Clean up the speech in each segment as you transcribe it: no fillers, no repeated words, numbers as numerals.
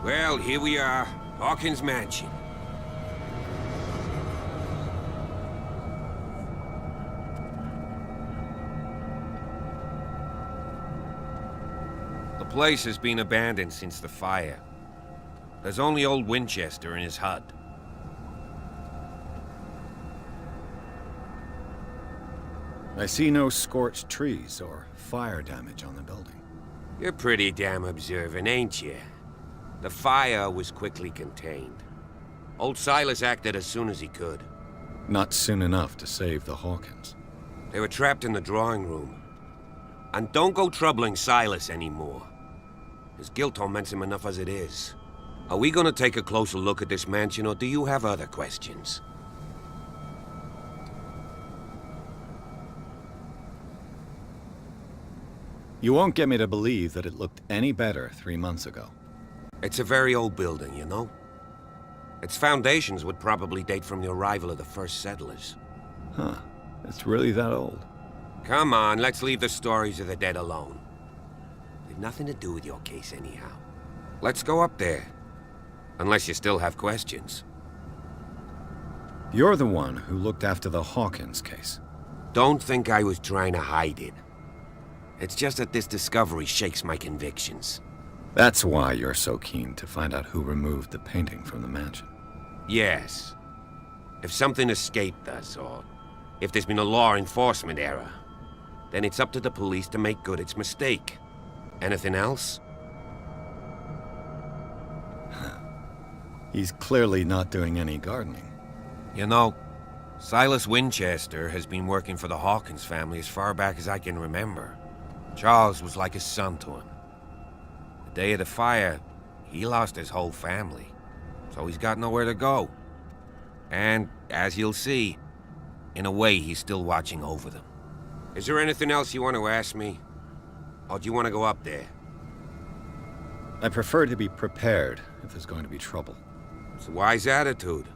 Well, here we are. Hawkins Mansion. The place has been abandoned since the fire. There's only old Winchester in his hut. I see no scorched trees or fire damage on the building. You're pretty damn observant, ain't you? The fire was quickly contained. Old Silas acted as soon as he could. Not soon enough to save the Hawkins. They were trapped in the drawing room. And don't go troubling Silas anymore. His guilt torments him enough as it is. Are we gonna take a closer look at this mansion, or do you have other questions? You won't get me to believe that it looked any better 3 months ago. It's a very old building, you know? Its foundations would probably date from the arrival of the first settlers. Huh. It's really that old. Come on, let's leave the stories of the dead alone. They've nothing to do with your case anyhow. Let's go up there. Unless you still have questions. You're the one who looked after the Hawkins case. Don't think I was trying to hide it. It's just that this discovery shakes my convictions. That's why you're so keen to find out who removed the painting from the mansion. Yes. If something escaped us, or if there's been a law enforcement error, then it's up to the police to make good its mistake. Anything else? He's clearly not doing any gardening. You know, Silas Winchester has been working for the Hawkins family as far back as I can remember. Charles was like a son to him. The day of the fire, he lost his whole family, so he's got nowhere to go. And, as you'll see, in a way he's still watching over them. Is there anything else you want to ask me? Or do you want to go up there? I prefer to be prepared if there's going to be trouble. It's a wise attitude.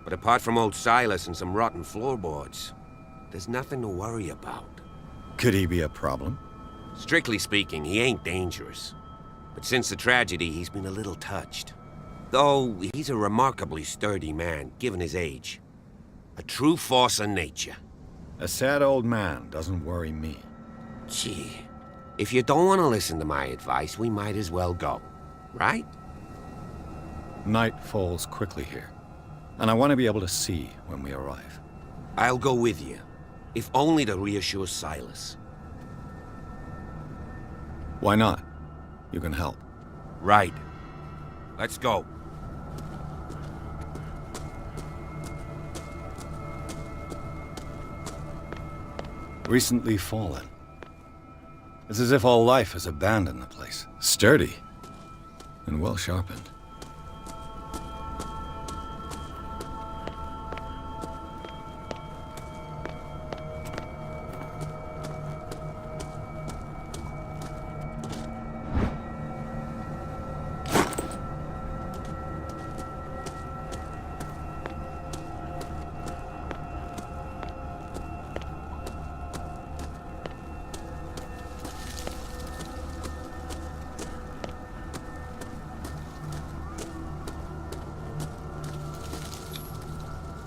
But apart from old Silas and some rotten floorboards, there's nothing to worry about. Could he be a problem? Strictly speaking, he ain't dangerous. But since the tragedy, he's been a little touched. Though, he's a remarkably sturdy man, given his age. A true force of nature. A sad old man doesn't worry me. Gee, if you don't want to listen to my advice, we might as well go. Right? Night falls quickly here, and I want to be able to see when we arrive. I'll go with you, if only to reassure Silas. Why not? You can help. Right. Let's go. Recently fallen. It's as if all life has abandoned the place. Sturdy and well sharpened.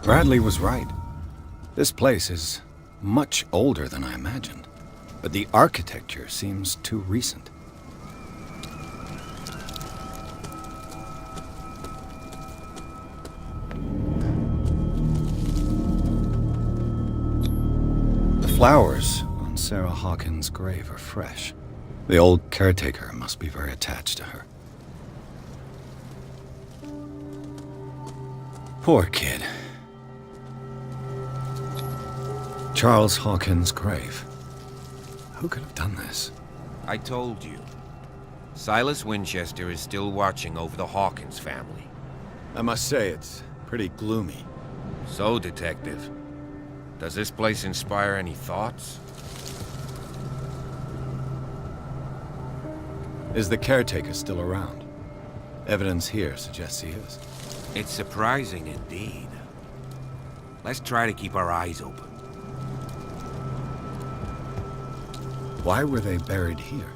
Bradley was right. This place is much older than I imagined, but the architecture seems too recent. The flowers on Sarah Hawkins' grave are fresh. The old caretaker must be very attached to her. Poor kid. Charles Hawkins' grave. Who could have done this? I told you. Silas Winchester is still watching over the Hawkins family. I must say, it's pretty gloomy. So, Detective, does this place inspire any thoughts? Is the caretaker still around? Evidence here suggests he is. It's surprising indeed. Let's try to keep our eyes open. Why were they buried here?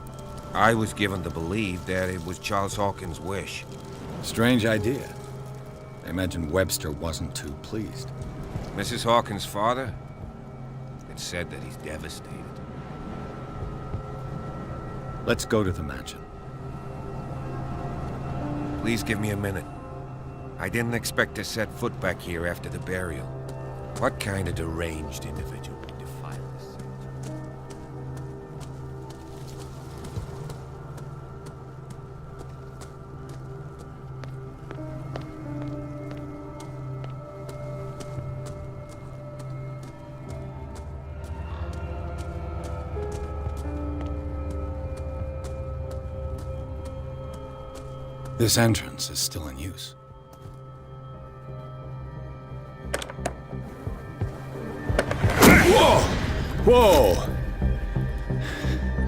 I was given to believe that it was Charles Hawkins' wish. Strange idea. I imagine Webster wasn't too pleased. Mrs. Hawkins' father? It's said that he's devastated. Let's go to the mansion. Please give me a minute. I didn't expect to set foot back here after the burial. What kind of deranged individual would defile this? This entrance is still in use. Whoa! Whoa!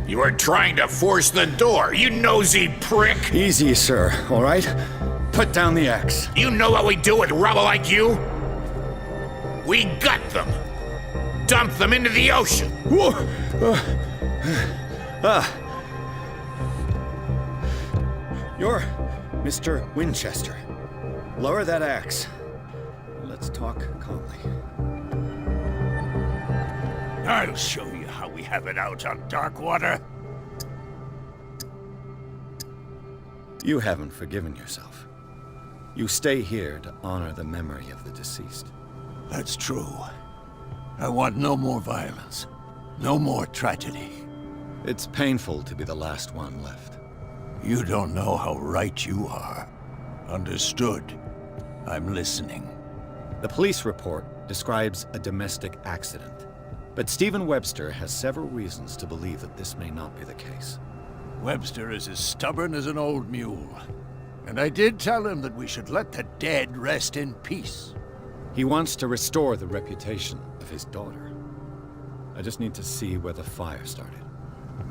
You were trying to force the door, you nosy prick! Easy, sir, all right? Put down the axe. You know what we do with rubble like you? We gut them! Dump them into the ocean! Whoa! You're Mr. Winchester. Lower that axe. Let's talk calmly. I'll show you how we have it out on Darkwater. You haven't forgiven yourself. You stay here to honor the memory of the deceased. That's true. I want no more violence. No more tragedy. It's painful to be the last one left. You don't know how right you are. Understood. I'm listening. The police report describes a domestic accident, but Stephen Webster has several reasons to believe that this may not be the case. Webster is as stubborn as an old mule. And I did tell him that we should let the dead rest in peace. He wants to restore the reputation of his daughter. I just need to see where the fire started.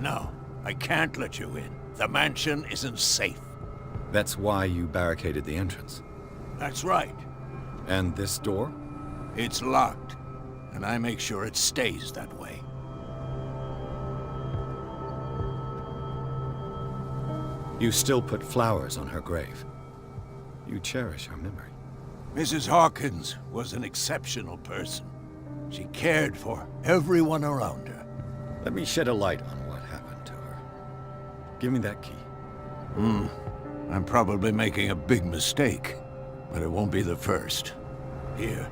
No, I can't let you in. The mansion isn't safe. That's why you barricaded the entrance. That's right. And this door? It's locked, and I make sure it stays that way. You still put flowers on her grave. You cherish her memory. Mrs. Hawkins was an exceptional person. She cared for everyone around her. Let me shed a light on what happened to her. Give me that key. I'm probably making a big mistake, but it won't be the first. Here,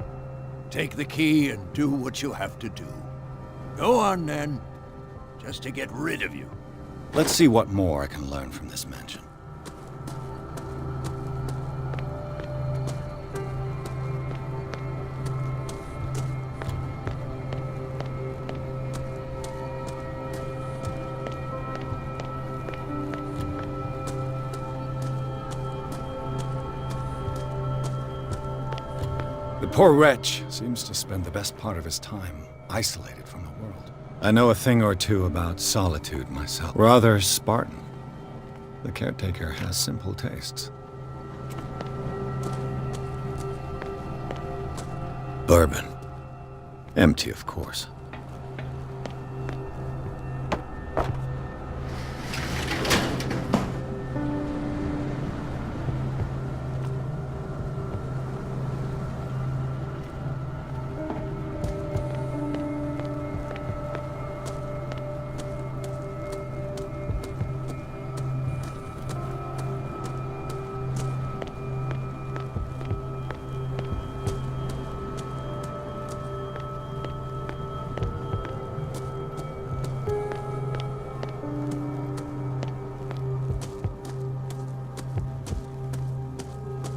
take the key and do what you have to do. Go on then, just to get rid of you. Let's see what more I can learn from this mansion. The poor wretch seems to spend the best part of his time isolated from the world. I know a thing or two about solitude myself. Rather Spartan. The caretaker has simple tastes. Bourbon. Empty, of course.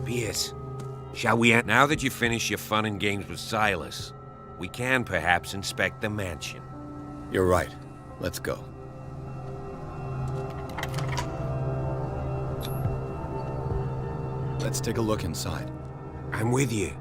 Pierce, shall we... Now that you've finished your fun and games with Silas, we can perhaps inspect the mansion. You're right. Let's go. Let's take a look inside. I'm with you.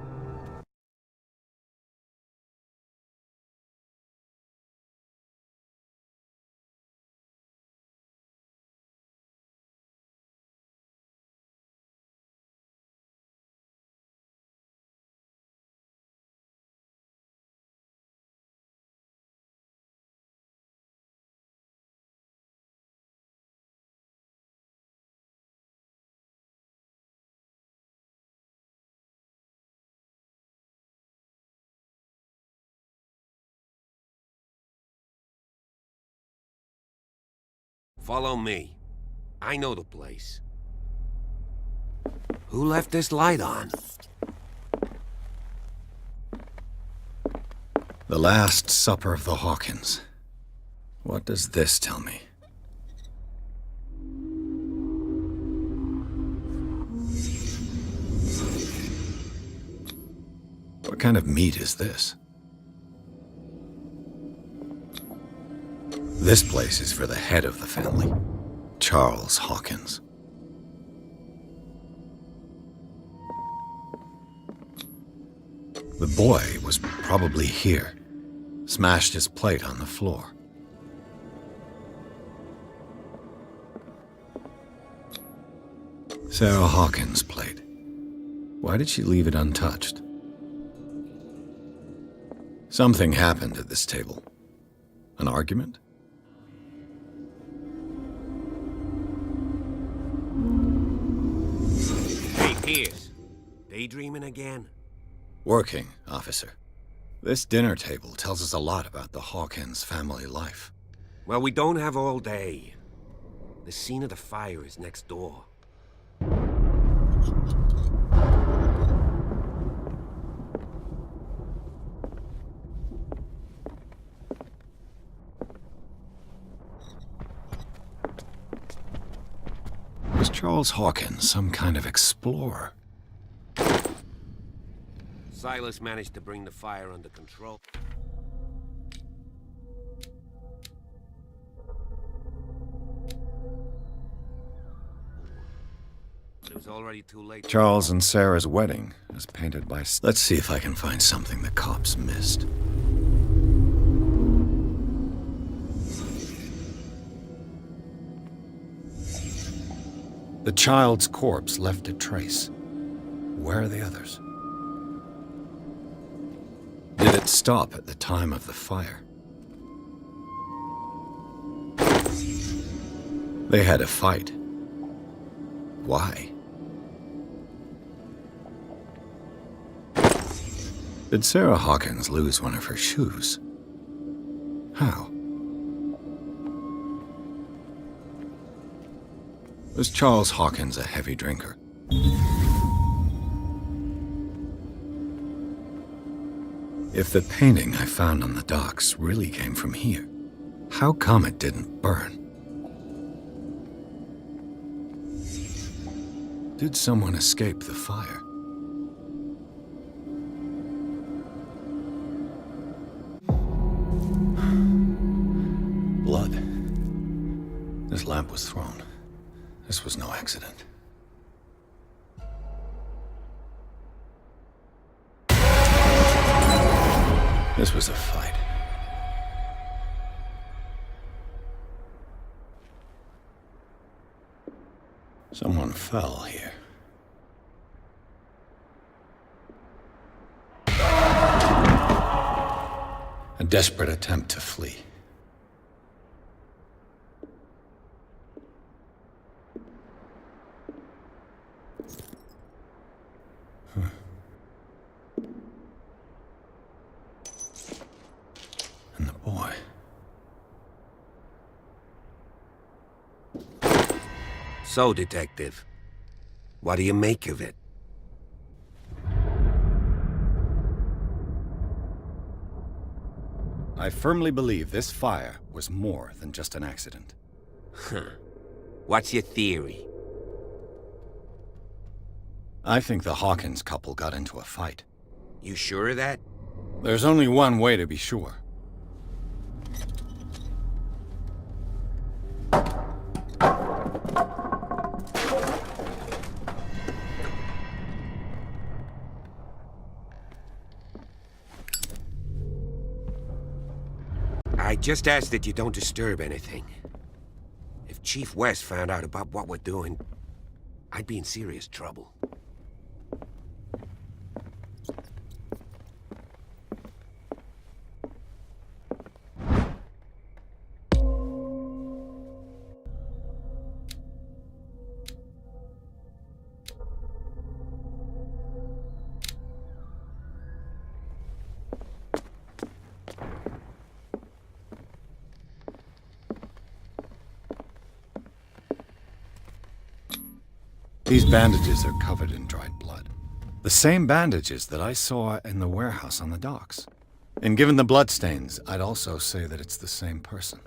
Follow me. I know the place. Who left this light on? The Last Supper of the Hawkins. What does this tell me? What kind of meat is this? This place is for the head of the family, Charles Hawkins. The boy was probably here, smashed his plate on the floor. Sarah Hawkins' plate. Why did she leave it untouched? Something happened at this table. An argument? Hey, Pierce. Daydreaming again? Working, officer. This dinner table tells us a lot about the Hawkins family life. Well, we don't have all day. The scene of the fire is next door. Was Charles Hawkins some kind of explorer? Silas managed to bring the fire under control. But it was already too late. Charles and Sarah's wedding, as painted by... Let's see if I can find something the cops missed. The child's corpse left a trace. Where are the others? Did it stop at the time of the fire? They had a fight. Why? Did Sarah Hawkins lose one of her shoes? How? Was Charles Hawkins a heavy drinker? If the painting I found on the docks really came from here, how come it didn't burn? Did someone escape the fire? Blood. This lamp was thrown. This was no accident. This was a fight. Someone fell here. A desperate attempt to flee. And the boy. So, Detective, what do you make of it? I firmly believe this fire was more than just an accident. Huh. What's your theory? I think the Hawkins couple got into a fight. You sure of that? There's only one way to be sure. I just ask that you don't disturb anything. If Chief West found out about what we're doing, I'd be in serious trouble. These bandages are covered in dried blood. The same bandages that I saw in the warehouse on the docks. And given the bloodstains, I'd also say that it's the same person.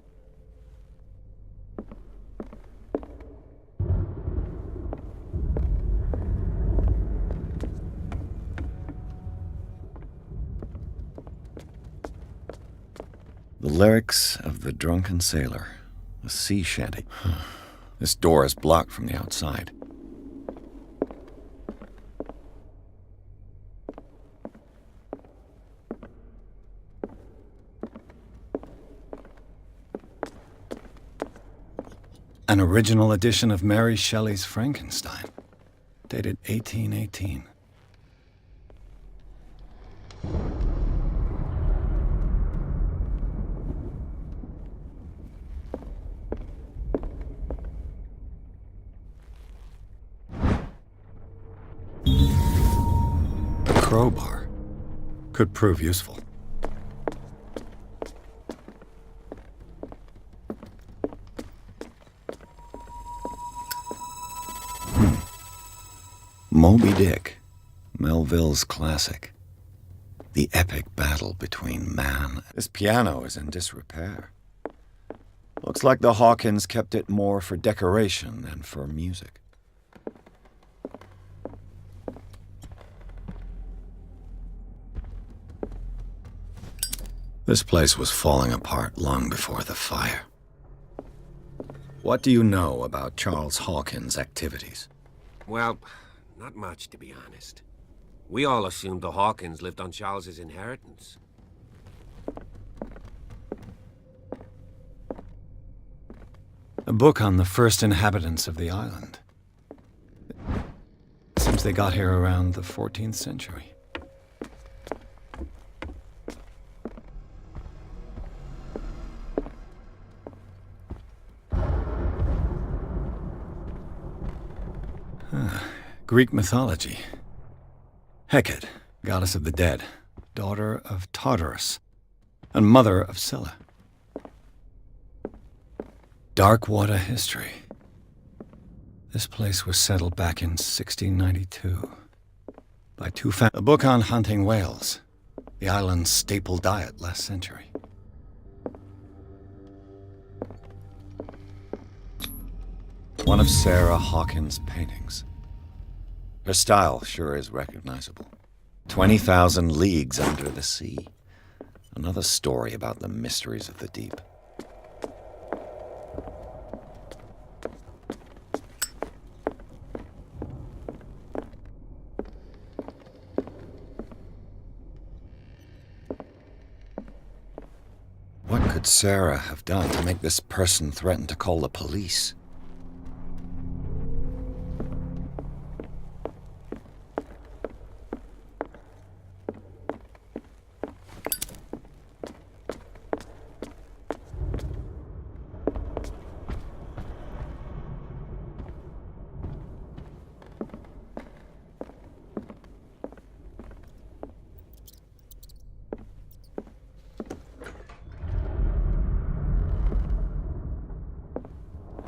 The lyrics of the drunken sailor. A sea shanty. This door is blocked from the outside. An original edition of Mary Shelley's Frankenstein, dated 1818. A crowbar could prove useful. Moby Dick, Melville's classic. The epic battle between man. This piano is in disrepair. Looks like the Hawkins kept it more for decoration than for music. This place was falling apart long before the fire. What do you know about Charles Hawkins' activities? Well, not much, to be honest. We all assumed the Hawkins lived on Charles's inheritance. A book on the first inhabitants of the island. Seems they got here around the 14th century. Greek mythology. Hecate, goddess of the dead, daughter of Tartarus, and mother of Scylla. Dark water history. This place was settled back in 1692 by two families. A book on hunting whales, the island's staple diet last century. One of Sarah Hawkins' paintings. Her style sure is recognizable. 20,000 Leagues Under the Sea. Another story about the mysteries of the deep. What could Sarah have done to make this person threaten to call the police?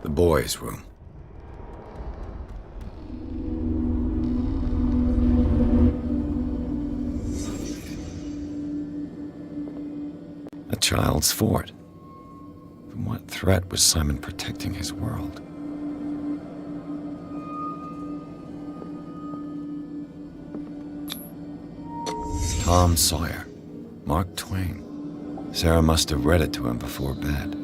The boys' room. A child's fort. From what threat was Simon protecting his world? Tom Sawyer. Mark Twain. Sarah must have read it to him before bed.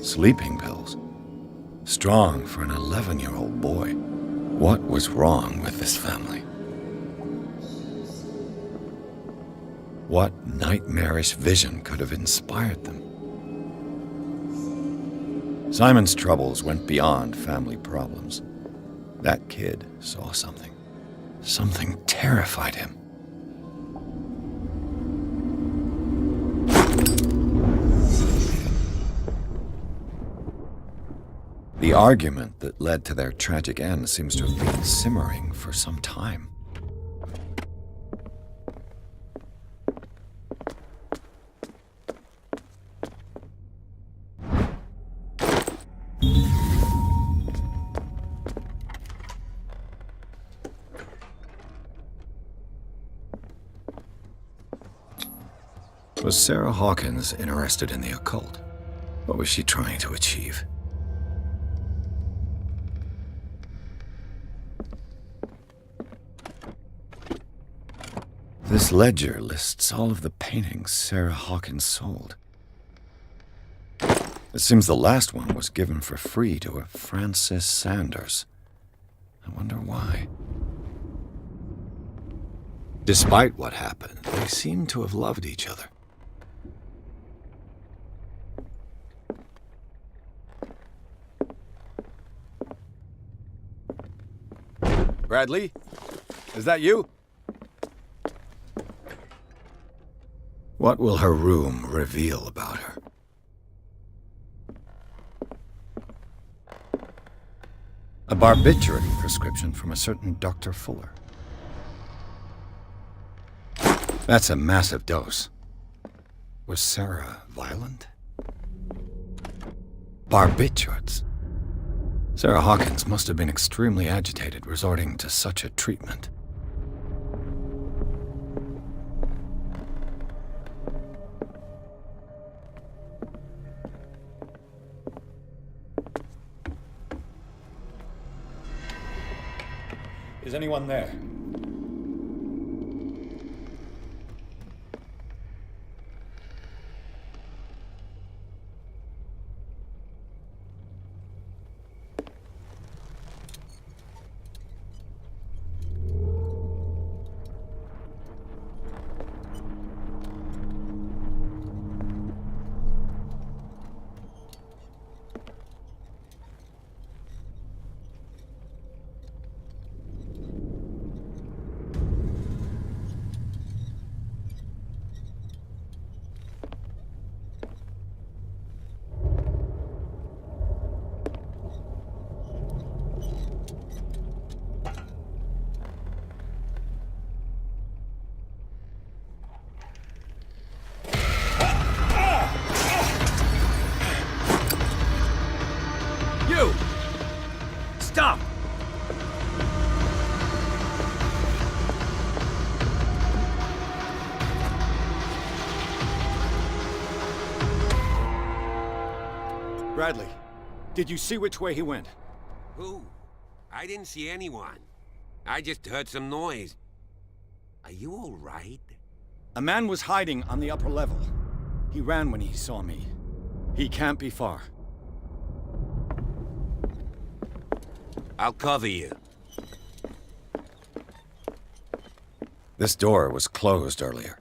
Sleeping pills. Strong for an 11-year-old boy. What was wrong with this family? What nightmarish vision could have inspired them? Simon's troubles went beyond family problems. That kid saw something. Something terrified him. The argument that led to their tragic end seems to have been simmering for some time. Was Sarah Hawkins interested in the occult? What was she trying to achieve? This ledger lists all of the paintings Sarah Hawkins sold. It seems the last one was given for free to a Francis Sanders. I wonder why. Despite what happened, they seem to have loved each other. Bradley? Is that you? What will her room reveal about her? A barbiturate prescription from a certain Dr. Fuller. That's a massive dose. Was Sarah violent? Barbiturates. Sarah Hawkins must have been extremely agitated resorting to such a treatment. Is anyone there? Stop! Bradley, did you see which way he went? Who? I didn't see anyone. I just heard some noise. Are you all right? A man was hiding on the upper level. He ran when he saw me. He can't be far. I'll cover you. This door was closed earlier.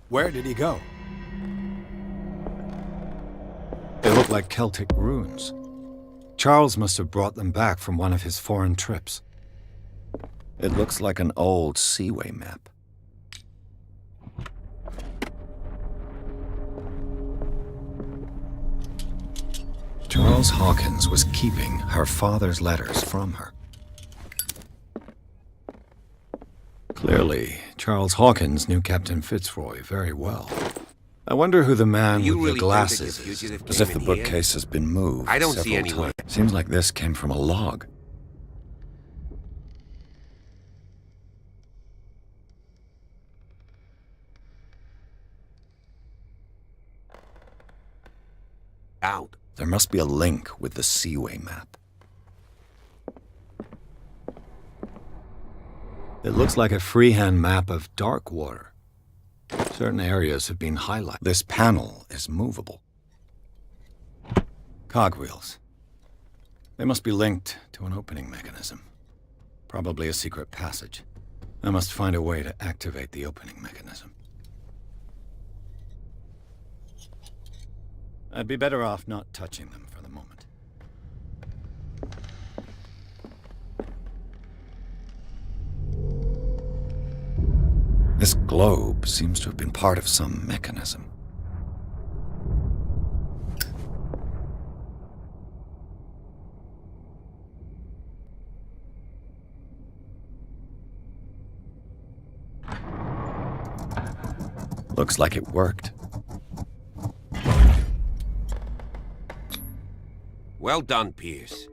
Where did he go? They look like Celtic runes. Charles must have brought them back from one of his foreign trips. It looks like an old seaway map. Charles Hawkins was keeping her father's letters from her. Clearly, Charles Hawkins knew Captain Fitzroy very well. I wonder who the man You with really the think that glasses the is, fugitive as came if the in here? bookcase has been moved I don't see several anyone. times. Seems like this came from a log. Out. There must be a link with the seaway map. It looks like a freehand map of dark water. Certain areas have been highlighted. This panel is movable. Cogwheels. They must be linked to an opening mechanism. Probably a secret passage. I must find a way to activate the opening mechanism. I'd be better off not touching them for the moment. This globe seems to have been part of some mechanism. Looks like it worked. Well done, Pierce.